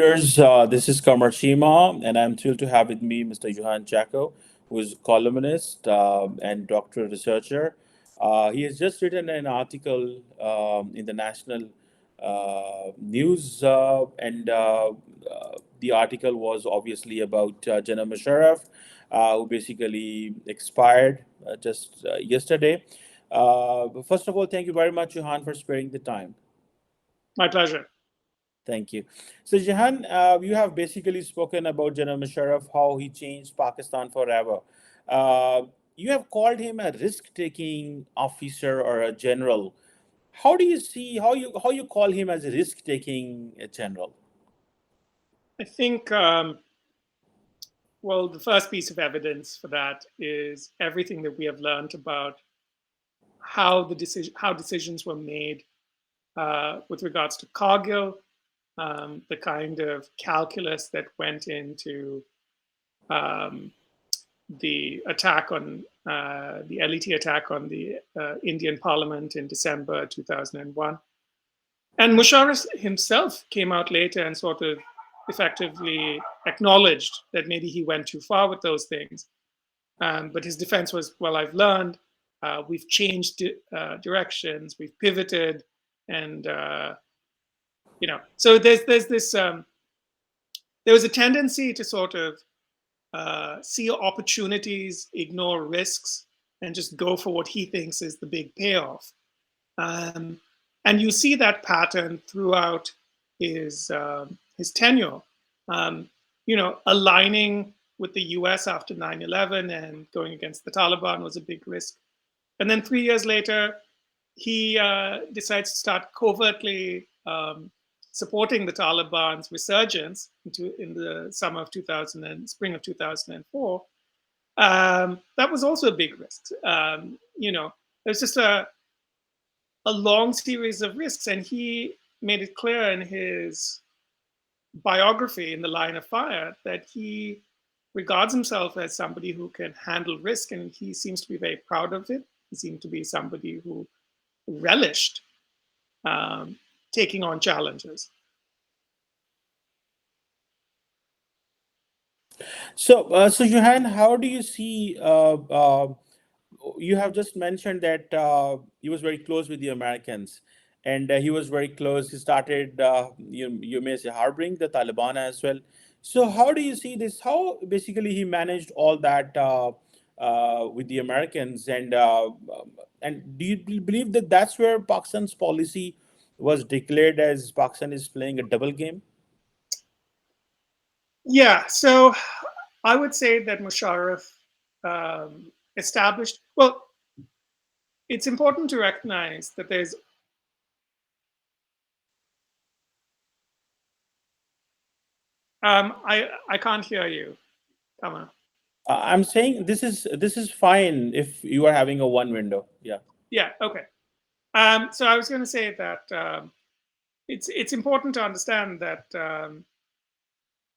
viewers. This is Qamar Cheema, and I'm thrilled to have with me Mr. Johan Jacko, who is columnist and doctoral researcher. He has just written an article in the national news, and the article was obviously about General Musharraf, who basically expired just yesterday. But first of all, thank you very much, Johan, for sparing the time. My pleasure. Thank you. So, Jahan, you have basically spoken about General Musharraf, how he changed Pakistan forever. Uh, you have called him a risk-taking officer or a general. How do you see how you call him as a risk-taking general? I think, well, the first piece of evidence for that is everything that we have learned about how decisions were made with regards to Cargill, the kind of calculus that went into um, the attack on the LET attack on the Indian Parliament in December 2001. And Musharraf himself came out later and sort of effectively acknowledged that maybe he went too far with those things. But his defense was, well, I've learned, we've changed directions, we've pivoted, and so there's this there was a tendency to sort of see opportunities, ignore risks, and just go for what he thinks is the big payoff. And you see that pattern throughout his tenure. Aligning with the U.S. after 9/11 and going against the Taliban was a big risk. And then 3 years later, he decides to start covertly supporting the Taliban's resurgence in the summer of spring of 2004. That was also a big risk. There's just a long series of risks, and he made it clear in his biography, In the Line of Fire, that he regards himself as somebody who can handle risk, and he seems to be very proud of it. He seemed to be somebody who relished taking on challenges. So Johan, how do you see? You have just mentioned that he was very close with the Americans, and he was very close. He started, you may say, harboring the Taliban as well. So how do you see this? How basically he managed all that with the Americans, and do you believe that that's where Pakistan's policy was declared as Pakistan is playing a double game? Yeah, so I would say that Musharraf established, well, it's important to recognize that there's I can't hear you. Come on. I'm saying this is fine if you are having a one window. Yeah. Yeah, okay. So I was going to say that it's important to understand that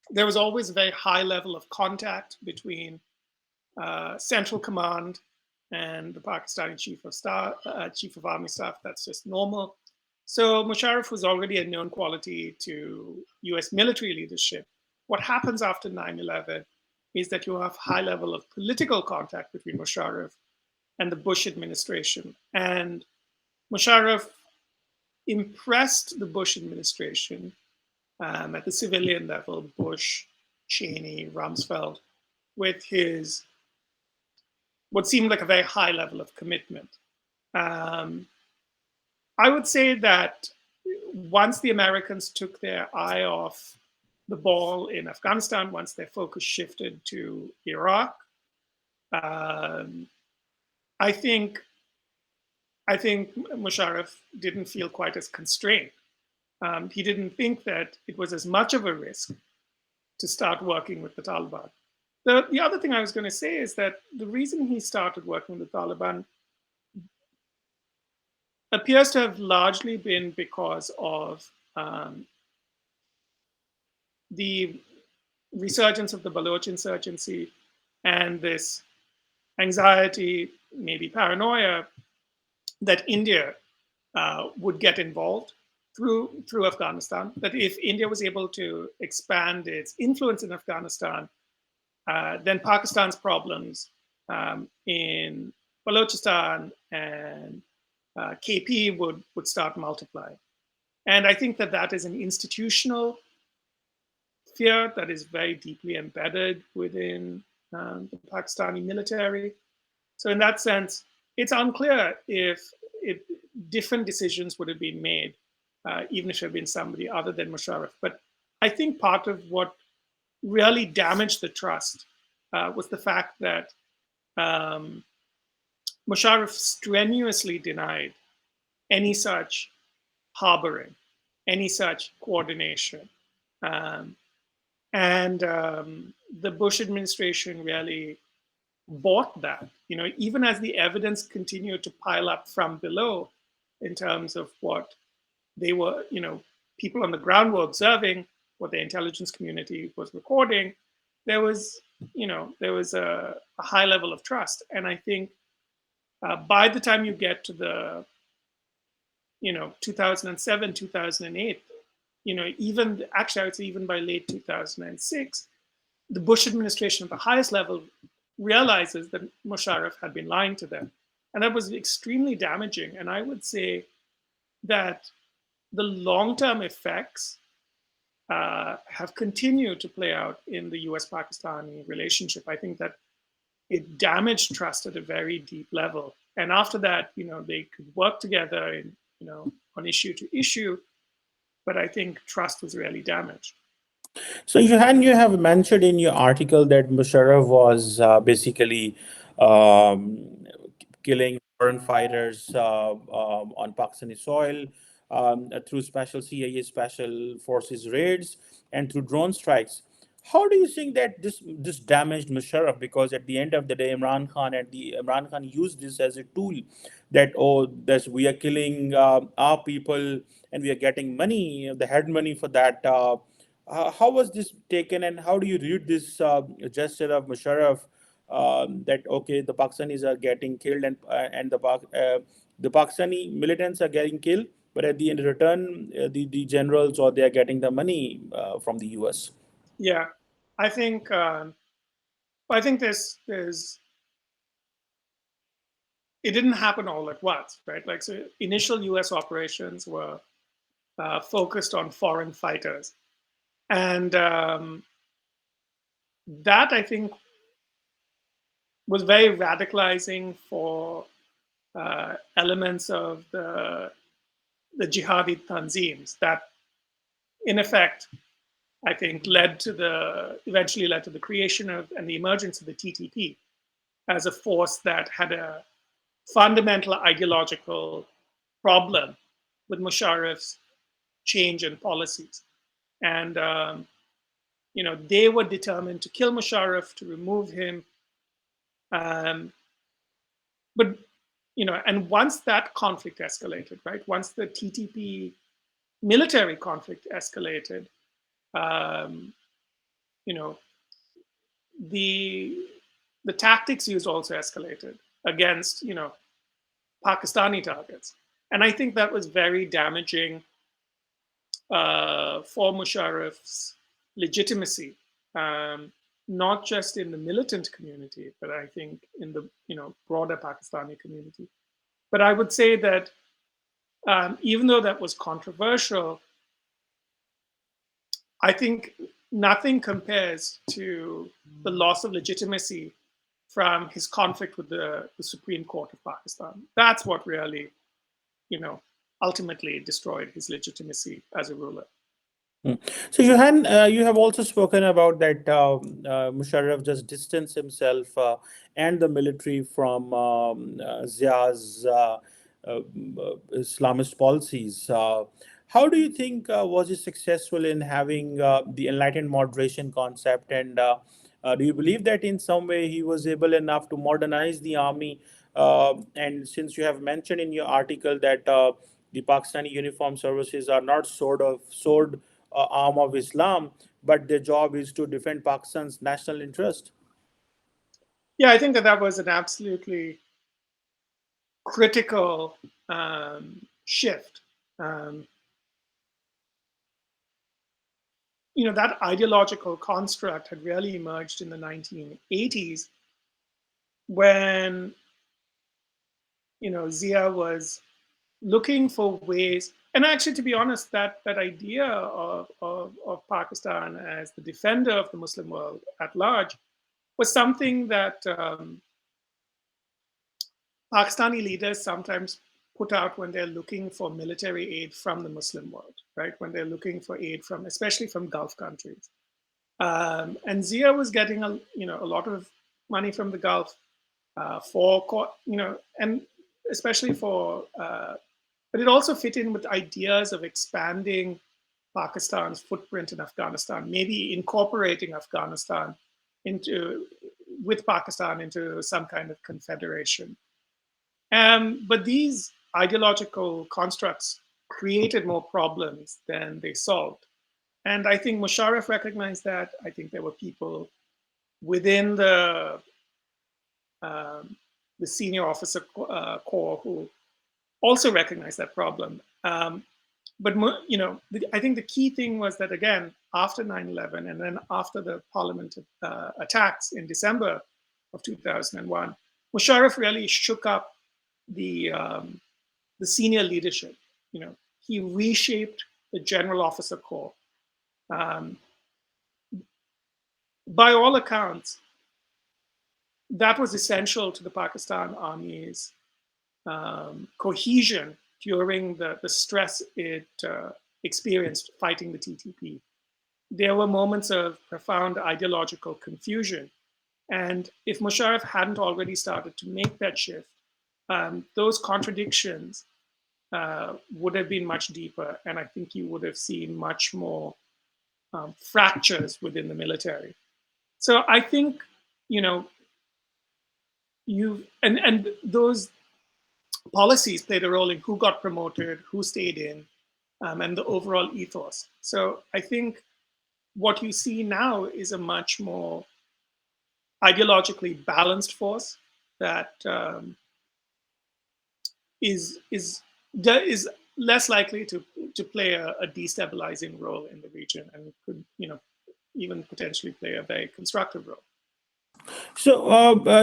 there was always a very high level of contact between Central Command and the Pakistani Chief of Army Staff. That's just normal. So Musharraf was already a known quality to US military leadership. What happens after 9/11 is that you have high level of political contact between Musharraf and the Bush administration. And Musharraf impressed the Bush administration at the civilian level, Bush, Cheney, Rumsfeld, with his what seemed like a very high level of commitment. I would say that once the Americans took their eye off the ball in Afghanistan, once their focus shifted to Iraq, I think Musharraf didn't feel quite as constrained. He didn't think that it was as much of a risk to start working with the Taliban. The other thing I was going to say is that the reason he started working with the Taliban appears to have largely been because of the resurgence of the Baloch insurgency and this anxiety, maybe paranoia, that India would get involved through Afghanistan. That if India was able to expand its influence in Afghanistan, then Pakistan's problems in Balochistan and KP would start multiplying. And I think that that is an institutional fear that is very deeply embedded within the Pakistani military. So in that sense, it's unclear if different decisions would have been made, even if it had been somebody other than Musharraf. But I think part of what really damaged the trust was the fact that um, Musharraf strenuously denied any such harboring, any such coordination. Um, and the Bush administration really bought that. Even as the evidence continued to pile up from below in terms of what they were, people on the ground were observing, what the intelligence community was recording, there was, there was a high level of trust. And I think by the time you get to the, 2007, 2008, even actually, I would say even by late 2006, the Bush administration at the highest level realizes that Musharraf had been lying to them. And that was extremely damaging. And I would say that the long-term effects have continued to play out in the US-Pakistani relationship. I think that it damaged trust at a very deep level. And after that, they could work together in, on issue to issue, but I think trust was really damaged. So, Johan, you have mentioned in your article that Musharraf was basically um, killing foreign fighters on Pakistani soil through special CIA special forces raids and through drone strikes. How do you think that this damaged Musharraf? Because at the end of the day, Imran Khan used this as a tool that that we are killing our people and we are getting money, the head money for that. How was this taken, and how do you read this gesture of Musharraf that okay, the Pakistanis are getting killed and the Pakistani militants are getting killed, but at the end return, the generals or they are getting the money from the US. Yeah, I think I think there's it didn't happen all at once, right? Like, so initial U.S. operations were focused on foreign fighters, and that I think was very radicalizing for elements of the jihadi tanzims that, in effect, I think eventually led to the creation of and the emergence of the TTP as a force that had a fundamental ideological problem with Musharraf's change in policies. And, they were determined to kill Musharraf, to remove him. Um, but, and once that conflict escalated, right, once the TTP military conflict escalated, um, you know, the the tactics used also escalated against, Pakistani targets. And I think that was very damaging for Musharraf's legitimacy, um, not just in the militant community, but I think in the broader Pakistani community. But I would say that even though that was controversial, I think nothing compares to the loss of legitimacy from his conflict with the Supreme Court of Pakistan. That's what really, you know, ultimately destroyed his legitimacy as a ruler. Mm. So, Johan, you have also spoken about that Musharraf just distanced himself and the military from Zia's Islamist policies. How do you think was he successful in having the enlightened moderation concept? And do you believe that in some way he was able enough to modernize the army? And since you have mentioned in your article that the Pakistani uniformed services are not sword arm of Islam, but their job is to defend Pakistan's national interest. Yeah, I think that that was an absolutely critical shift. Um, that ideological construct had really emerged in the 1980s when, Zia was looking for ways, and actually, to be honest, that idea of Pakistan as the defender of the Muslim world at large was something that Pakistani leaders sometimes put out when they're looking for military aid from the Muslim world, right? When they're looking for aid from, especially from Gulf countries. And Zia was getting a lot of money from the Gulf and especially but it also fit in with ideas of expanding Pakistan's footprint in Afghanistan, maybe incorporating Afghanistan into with Pakistan into some kind of confederation. But these ideological constructs created more problems than they solved. And I think Musharraf recognized that. I think there were people within um, the senior officer corps who also recognized that problem. But I think the key thing was that again, after 9/11 and then after the parliament attacks in December of 2001, Musharraf really shook up the senior leadership. He reshaped the general officer corps. Um, by all accounts, that was essential to the Pakistan Army's cohesion during the stress it experienced fighting the TTP. There were moments of profound ideological confusion. And if Musharraf hadn't already started to make that shift, those contradictions would have been much deeper. And I think you would have seen much more fractures within the military. So I think, you know, and those policies played a role in who got promoted, who stayed in, and the overall ethos. So I think what you see now is a much more ideologically balanced force that is less likely to play a destabilizing role in the region and could even potentially play a very constructive role. So,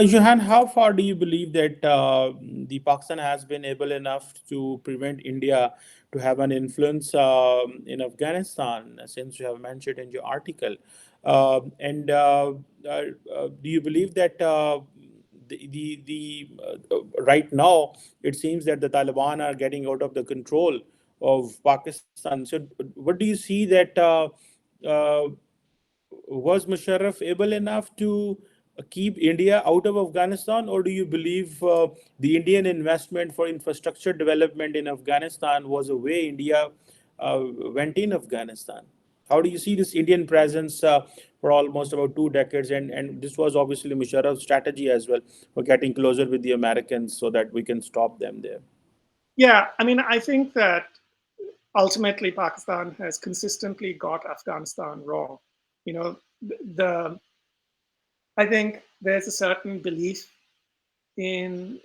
Johan, how far do you believe that the Pakistan has been able enough to prevent India to have an influence in Afghanistan, since you have mentioned in your article? And do you believe that right now it seems that the Taliban are getting out of the control of Pakistan? So, what do you see that? Uh, was Musharraf able enough to keep India out of Afghanistan, or do you believe the Indian investment for infrastructure development in Afghanistan was a way India went in Afghanistan? How do you see this Indian presence for almost about 2 decades? And this was obviously Musharraf's strategy as well for getting closer with the Americans so that we can stop them there. Yeah, I mean, I think that ultimately Pakistan has consistently got Afghanistan wrong. You know, the I think there's a certain belief in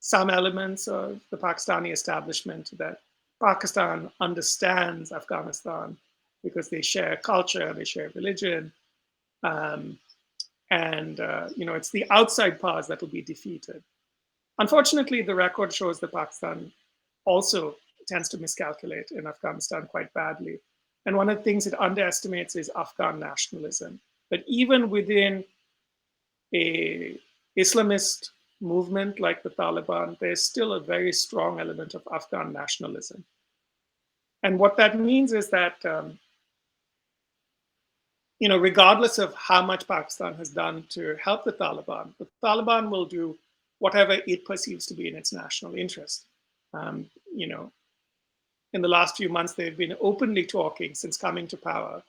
some elements of the Pakistani establishment that Pakistan understands Afghanistan because they share culture, they share religion, um, and it's the outside powers that will be defeated. Unfortunately, the record shows that Pakistan also tends to miscalculate in Afghanistan quite badly. And one of the things it underestimates is Afghan nationalism. But even within a Islamist movement like the Taliban, there's still a very strong element of Afghan nationalism. And what that means is that, regardless of how much Pakistan has done to help the Taliban will do whatever it perceives to be in its national interest. Um, you know, in the last few months, they've been openly talking since coming to power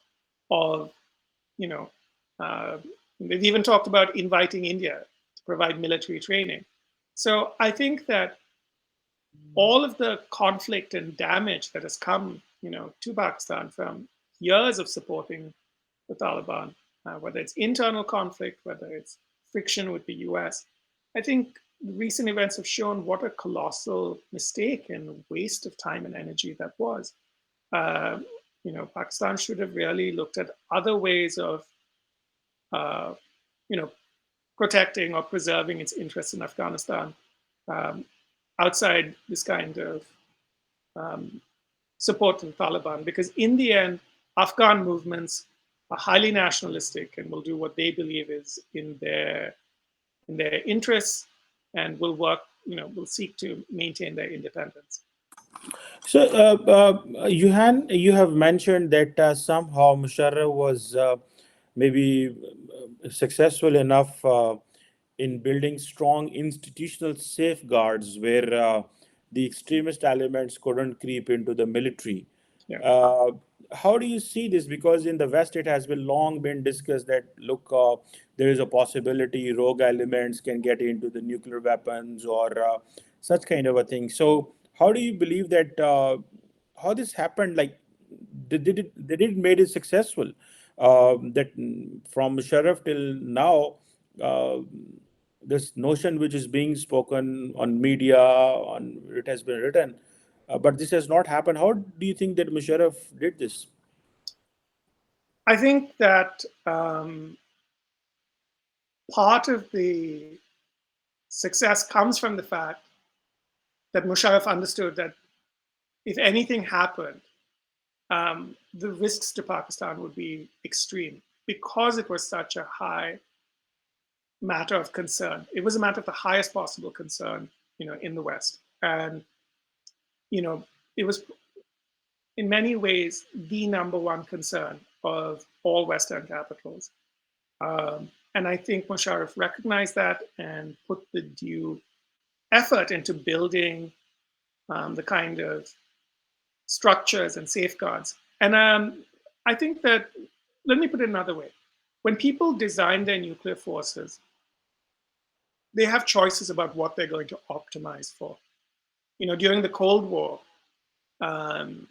of, you know, uh, they've even talked about inviting India to provide military training. So I think that all of the conflict and damage that has come, to Pakistan from years of supporting the Taliban, whether it's internal conflict, whether it's friction with the US, I think recent events have shown what a colossal mistake and waste of time and energy that was. Uh, Pakistan should have really looked at other ways of, uh, you know, protecting or preserving its interests in Afghanistan, um, outside this kind of um, support to the Taliban. Because in the end, Afghan movements are highly nationalistic and will do what they believe is in their interests, and will work, will seek to maintain their independence. So, you have mentioned that somehow Musharraf was maybe successful enough in building strong institutional safeguards where the extremist elements couldn't creep into the military. Yeah. Uh, how do you see this? Because in the West, it has been long been discussed that look, there is a possibility rogue elements can get into the nuclear weapons or such kind of a thing. So, how do you believe that how this happened? Like, did it made it successful? That from Sharaf till now, uh, this notion which is being spoken on media, on it has been written, but this has not happened. How do you think that Musharraf did this? I think that part of the success comes from the fact that Musharraf understood that if anything happened, the risks to Pakistan would be extreme because it was such a high matter of concern. It was a matter of the highest possible concern, in the West, and you know, it was in many ways the number one concern of all Western capitals. And I think Musharraf recognized that and put the due effort into building the kind of structures and safeguards. And I think that, let me put it another way. When people design their nuclear forces, they have choices about what they're going to optimize for. During the Cold War, um,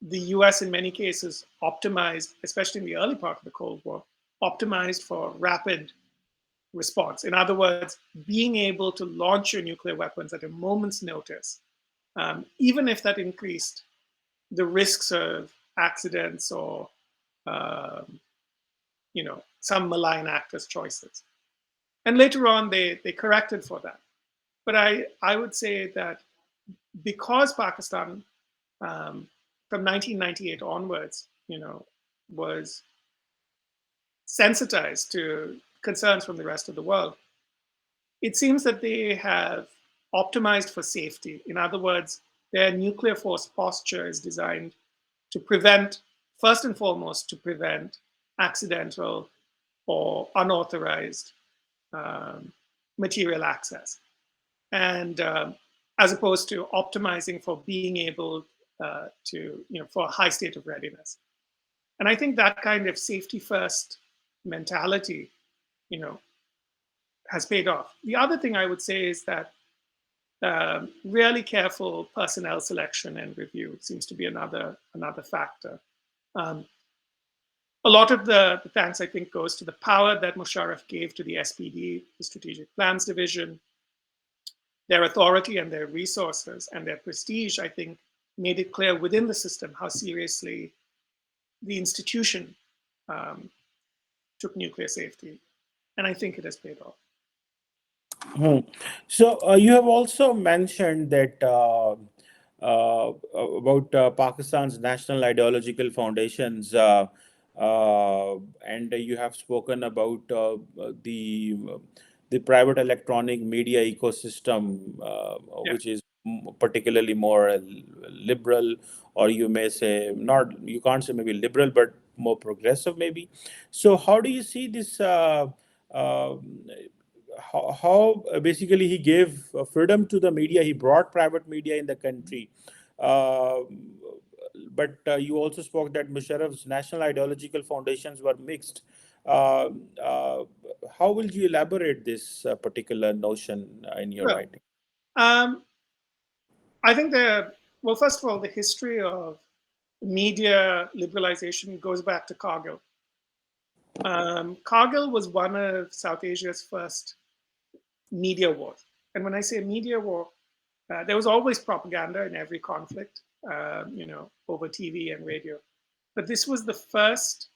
the US in many cases optimized, especially in the early part of the Cold War, optimized for rapid response. In other words, being able to launch your nuclear weapons at a moment's notice, even if that increased the risks of accidents or um, some malign actors' choices. And later on, they corrected for that. But I would say that because Pakistan, from 1998 onwards, was sensitized to concerns from the rest of the world, it seems that they have optimized for safety. In other words, their nuclear force posture is designed to prevent, first and foremost, to prevent accidental or unauthorized um, material access. And as opposed to optimizing for being able for a high state of readiness. And I think that kind of safety first mentality, you know, has paid off. The other thing I would say is that really careful personnel selection and review seems to be another factor. Um, a lot of the thanks, I think, goes to the power that Musharraf gave to the SPD, the Strategic Plans Division. Their authority and their resources and their prestige, I think, made it clear within the system how seriously the institution um, took nuclear safety. And I think it has paid off. Hmm. So you have also mentioned that about Pakistan's national ideological foundations, and you have spoken about the private electronic media ecosystem, Yeah. which is particularly more liberal, or you may say not. You can't say maybe liberal, but more progressive, maybe. So, how do you see this? Uh, how basically he gave freedom to the media. He brought private media in the country. Uh, but you also spoke that Musharraf's national ideological foundations were mixed. Uh, uh, how will you elaborate this particular notion in your Well, writing? um, I think well, first of all, the history of media liberalization goes back to Kargil. Kargil was one of South Asia's first media wars. And when I say media war, there was always propaganda in every conflict, over TV and radio. but this was the first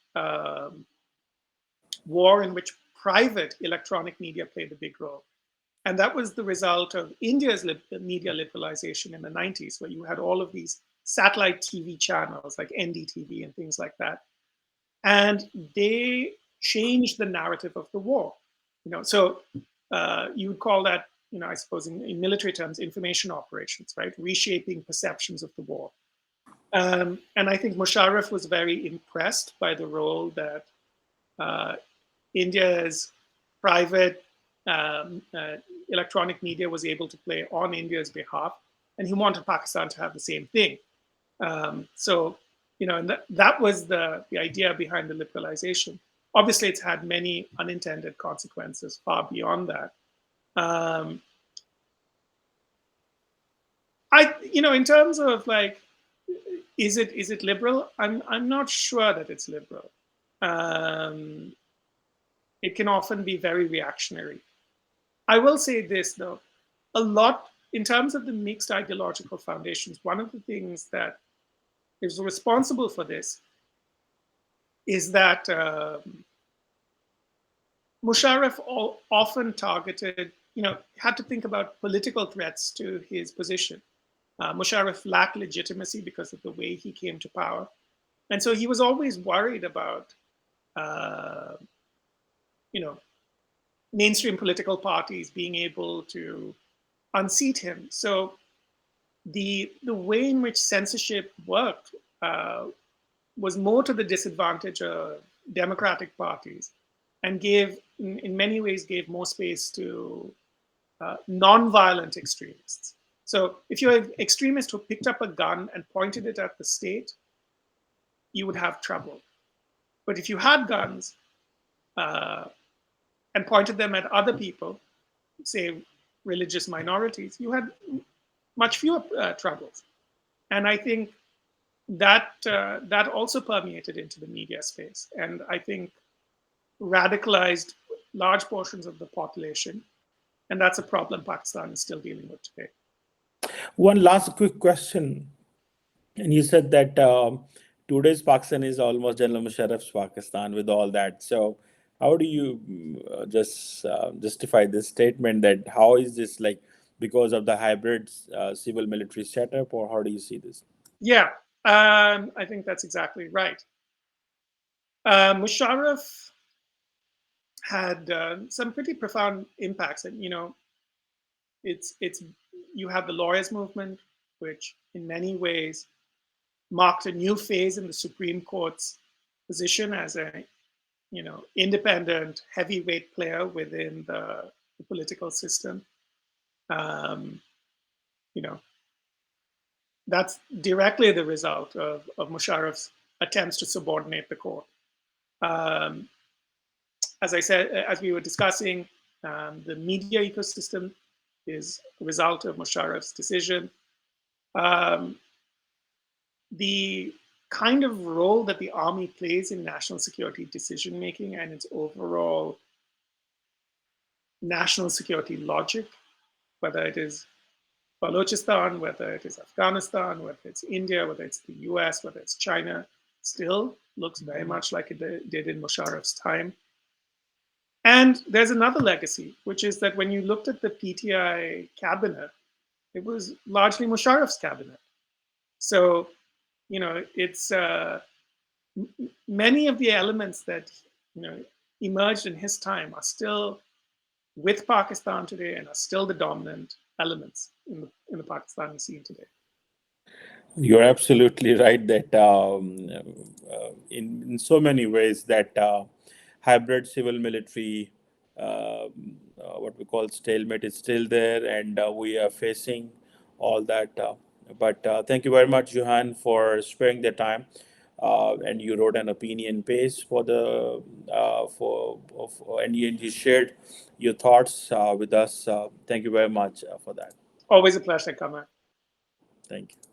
war in which private electronic media played a big role. And that was the result of India's media liberalization in the 90s, where you had all of these satellite TV channels like NDTV and things like that. And they changed the narrative of the war. So you would call that, I suppose in military terms, information operations, right? Reshaping perceptions of the war. And I think Musharraf was very impressed by the role that uh, India's private electronic media was able to play on India's behalf, and he wanted Pakistan to have the same thing. And that was the idea behind the liberalization. Obviously, it's had many unintended consequences far beyond that. Um, in terms of like, is it liberal? I'm not sure that it's liberal. Um, it can often be very reactionary. I will say this though, a lot in terms of the mixed ideological foundations. One of the things that is responsible for this is that Musharraf often targeted, had to think about political threats to his position. Musharraf lacked legitimacy because of the way he came to power. And so he was always worried about, uh, you know, mainstream political parties being able to unseat him. So the way in which censorship worked was more to the disadvantage of democratic parties and gave, in many ways, gave more space to non-violent extremists. So if you're an extremist who picked up a gun and pointed it at the state, you would have trouble. But if you had guns uh, and pointed them at other people, say religious minorities, you had much fewer troubles. And I think that also permeated into the media space, and I think radicalized large portions of the population, and that's a problem Pakistan is still dealing with today. One last quick question. And you said that today's Pakistan is almost General Musharraf's Pakistan with all that. So, how do you just justify this statement that how is this like because of the hybrid civil military setup, or how do you see this? Yeah, I think that's exactly right. Musharraf had some pretty profound impacts, and it's you have the lawyers movement, which in many ways marked a new phase in the Supreme Court's position as a independent heavyweight player within the political system. Um, you know, that's directly the result of Musharraf's attempts to subordinate the court. Um, as I said, as we were discussing, the media ecosystem is a result of Musharraf's decision. Um, the kind of role that the army plays in national security decision making and its overall national security logic, whether it is Balochistan, whether it is Afghanistan, whether it's India, whether it's the US, whether it's China, still looks very much like it did in Musharraf's time. And there's another legacy, which is that when you looked at the PTI cabinet, it was largely Musharraf's cabinet. So, it's many of the elements that emerged in his time are still with Pakistan today and are still the dominant elements in the Pakistani scene today. You're absolutely right that in so many ways that hybrid civil military, what we call stalemate, is still there, and we are facing all that. But thank you very much, Johan, for sparing the time. And you wrote an opinion page for the for of, and you shared your thoughts with us. Thank you very much for that. Always a pleasure, Qamar. Thank you.